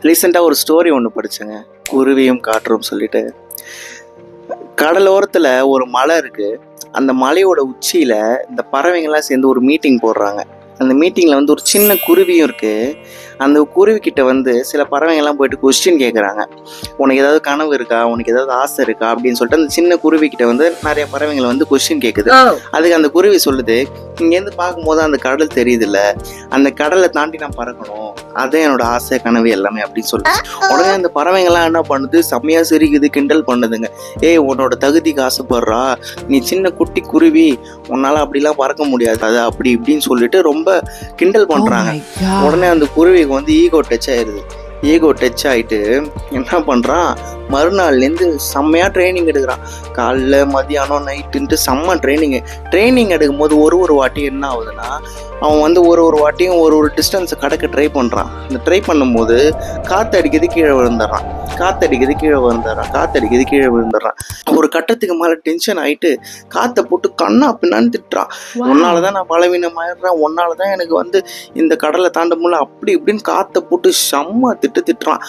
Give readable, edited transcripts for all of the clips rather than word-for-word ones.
ரீசெண்டாக ஒரு ஸ்டோரி ஒன்று படித்தேங்க, குருவியும் காற்றும் சொல்லிட்டு. கடலோரத்தில் ஒரு மலை இருக்குது. அந்த மலையோட உச்சியில் இந்த பறவைங்கள்லாம் சேர்ந்து ஒரு மீட்டிங் போடுறாங்க. அந்த மீட்டிங்கில் வந்து ஒரு சின்ன குருவியும் இருக்குது. அந்த குருவிக்கிட்ட வந்து சில பறவைங்கள்லாம் போயிட்டு கொஸ்டின் கேட்குறாங்க. உனக்கு ஏதாவது கனவு இருக்கா, உனக்கு ஏதாவது ஆசை இருக்கா அப்படின்னு சொல்லிட்டு அந்த சின்ன குருவிக்கிட்ட வந்து நிறைய பறவைங்களை வந்து கொஸ்டின் கேட்குது. அதுக்கு அந்த குருவி சொல்லுது, இங்கேருந்து பார்க்கும்போது அந்த கடல் தெரியுதுல்ல, அந்த கடலை தாண்டி நான் பறக்கணும், அதான் என்னோட ஆசை கனவு எல்லாமே அப்படின்னு சொல்லிச்சு. உடனே அந்த பறவைங்கள்லாம் என்ன பண்ணுது, செம்மையாக சிரிக்குது, கிண்டல் பண்ணுதுங்க. ஏய், உன்னோட தகுதிக்கு ஆசைப்படுறா, நீ சின்ன குட்டி குருவி, உன்னால அப்படிலாம் பறக்க முடியாது, அது அப்படி இப்படின்னு சொல்லிட்டு ரொம்ப கிண்டல் பண்றாங்க. உடனே அந்த குருவிக்கு வந்து ஈகோ டச் ஆயிருது. ஈகோ டச் ஆகிட்டு என்ன பண்ணுறான், மறுநாள்லேருந்து செம்மையாக ட்ரைனிங் எடுக்கிறான். காலைல மதியானம் நைட்டுன்ட்டு செம்ம ட்ரைனிங் எடுக்கும்போது ஒரு வாட்டி என்ன ஆகுதுன்னா, அவன் வந்து ஒரு வாட்டியும் ஒரு டிஸ்டன்ஸை கடக்க ட்ரை பண்ணுறான். இந்த ட்ரை பண்ணும்போது காற்றடிக்கிறது கீழே விழுந்துடுறான். ஒரு கட்டத்துக்கு மேலே டென்ஷன் ஆகிட்டு காற்றை போட்டு கண்ணா பின்னான்னு திட்டுறான். உன்னால தான் நான் பலவீனமாயிடுறேன், உன்னால தான் எனக்கு வந்து இந்த கடலை தாண்ட முடியல, அப்படி இப்படின்னு காற்றை போட்டு செம்ம திட்டுறான்.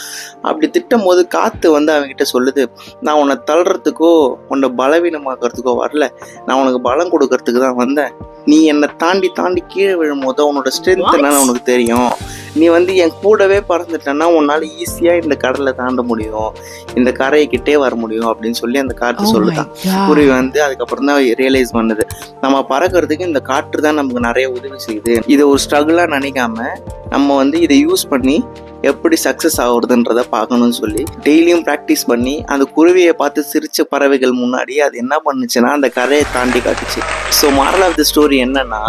அப்படி திட்டும் போது காற்று வந்து அவன்கிட்ட சொல்லுது, நான் உன்னை தள்ளுறதுக்கோ உன்னை பலவீனமாக்குறதுக்கோ வரல, நான் உனக்கு பலம் கொடுக்கறதுக்கு தான் வந்தேன். நீ என்னை தாண்டி கீழே விழும்போது உன்னோட ஸ்ட்ரென்த் என்னன்னு உனக்கு தெரியும். நீ வந்து என் கூடவே பறந்துட்டேன்னா உன்னால் ஈஸியாக இந்த கடலை தாண்ட முடியும், இந்த கரைக்கிட்டே வர முடியும் அப்படின்னு சொல்லி அந்த காற்று சொல்லுதான். குருவி வந்து அதுக்கப்புறம் தான் ரியலைஸ் பண்ணுது, நம்ம பறக்கிறதுக்கு இந்த காற்று தான் நமக்கு நிறைய உதவி செய்யுது. இதை ஒரு ஸ்ட்ரகிளாக நினைக்காம நம்ம வந்து இதை யூஸ் பண்ணி எப்படி சக்ஸஸ் ஆகுறதுன்றதை பார்க்கணும்னு சொல்லி டெய்லியும் ப்ராக்டிஸ் பண்ணி அந்த குருவியை பார்த்து சிரிச்ச பறவைகள் முன்னாடி அது என்ன பண்ணுச்சுன்னா அந்த கரையை தாண்டி காட்டுச்சு. So moral of the story என்னன்னா,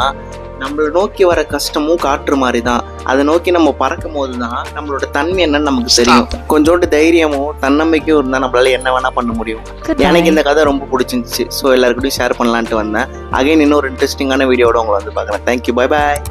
நம்மளை நோக்கி வர கஷ்டமும் காற்று மாதிரி தான். அதை நோக்கி நம்ம பறக்கும் போது தான் நம்மளோட தன்மை என்னன்னு நமக்கு தெரியும். கொஞ்சோண்டு தைரியமும் தன்னம்பிக்கையும் இருந்தால் நம்மளால என்ன வேணா பண்ண முடியும். எனக்கு இந்த கதை ரொம்ப பிடிச்சிருந்துச்சு. ஸோ எல்லாருக்கிட்டையும் ஷேர் பண்ணலான்ட்டு வந்தேன். அகைன் இன்னொரு இன்ட்ரெஸ்டிங்கான வீடியோட உங்களை வந்து பார்க்குறேன். Thank you, bye bye.